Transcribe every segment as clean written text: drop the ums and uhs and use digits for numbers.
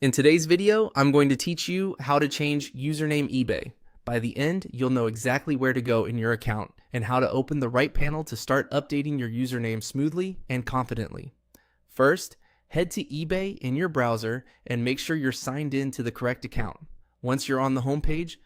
In today's video, I'm going to teach you how to change username eBay. By the end, you'll know exactly where to go in your account and how to open the right panel to start updating your username smoothly and confidently. First, head to eBay in your browser and make sure you're signed in to the correct account. Once you're on the home page,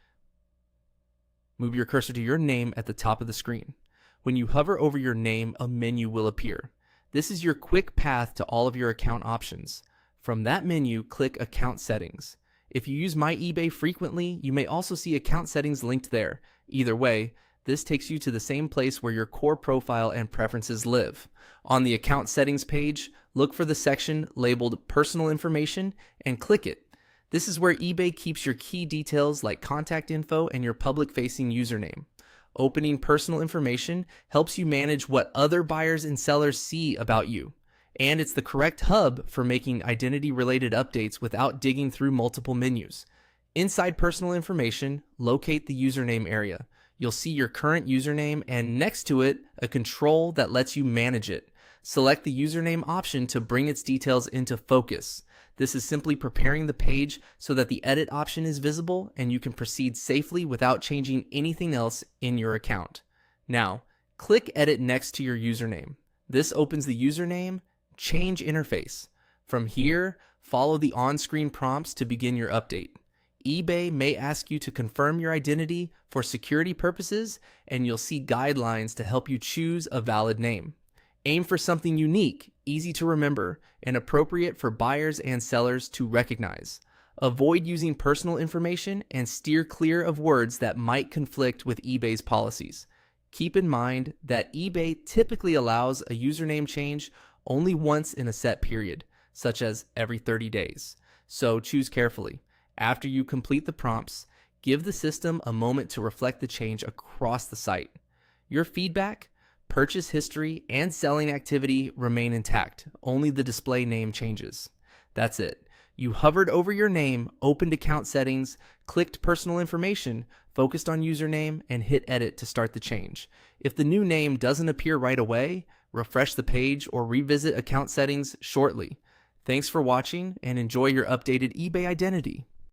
move your cursor to your name at the top of the screen. When you hover over your name, a menu will appear. This is your quick path to all of your account options. From that menu, click Account Settings. If you use My eBay frequently, you may also see account settings linked there. Either way, this takes you to the same place where your core profile and preferences live. On the Account Settings page, look for the section labeled Personal Information and click it. This is where eBay keeps your key details like contact info and your public-facing username. Opening personal information helps you manage what other buyers and sellers see about you. And it's the correct hub for making identity-related updates without digging through multiple menus. Inside personal information, locate the username area. You'll see your current username and next to it, a control that lets you manage it. Select the username option to bring its details into focus. This is simply preparing the page so that the edit option is visible and you can proceed safely without changing anything else in your account. Now, click Edit next to your username. This opens the username change interface. From here, follow the on-screen prompts to begin your update. eBay may ask you to confirm your identity for security purposes, and you'll see guidelines to help you choose a valid name. Aim for something unique, easy to remember, and appropriate for buyers and sellers to recognize. Avoid using personal information and steer clear of words that might conflict with eBay's policies. Keep in mind that eBay typically allows a username change only once in a set period, such as every 30 days. So choose carefully. After you complete the prompts, give the system a moment to reflect the change across the site. Your feedback, purchase history, and selling activity remain intact. Only the display name changes. That's it. You hovered over your name, opened account settings, clicked personal information, focused on username, and hit edit to start the change. If the new name doesn't appear right away, refresh the page or revisit account settings shortly. Thanks for watching and enjoy your updated eBay identity.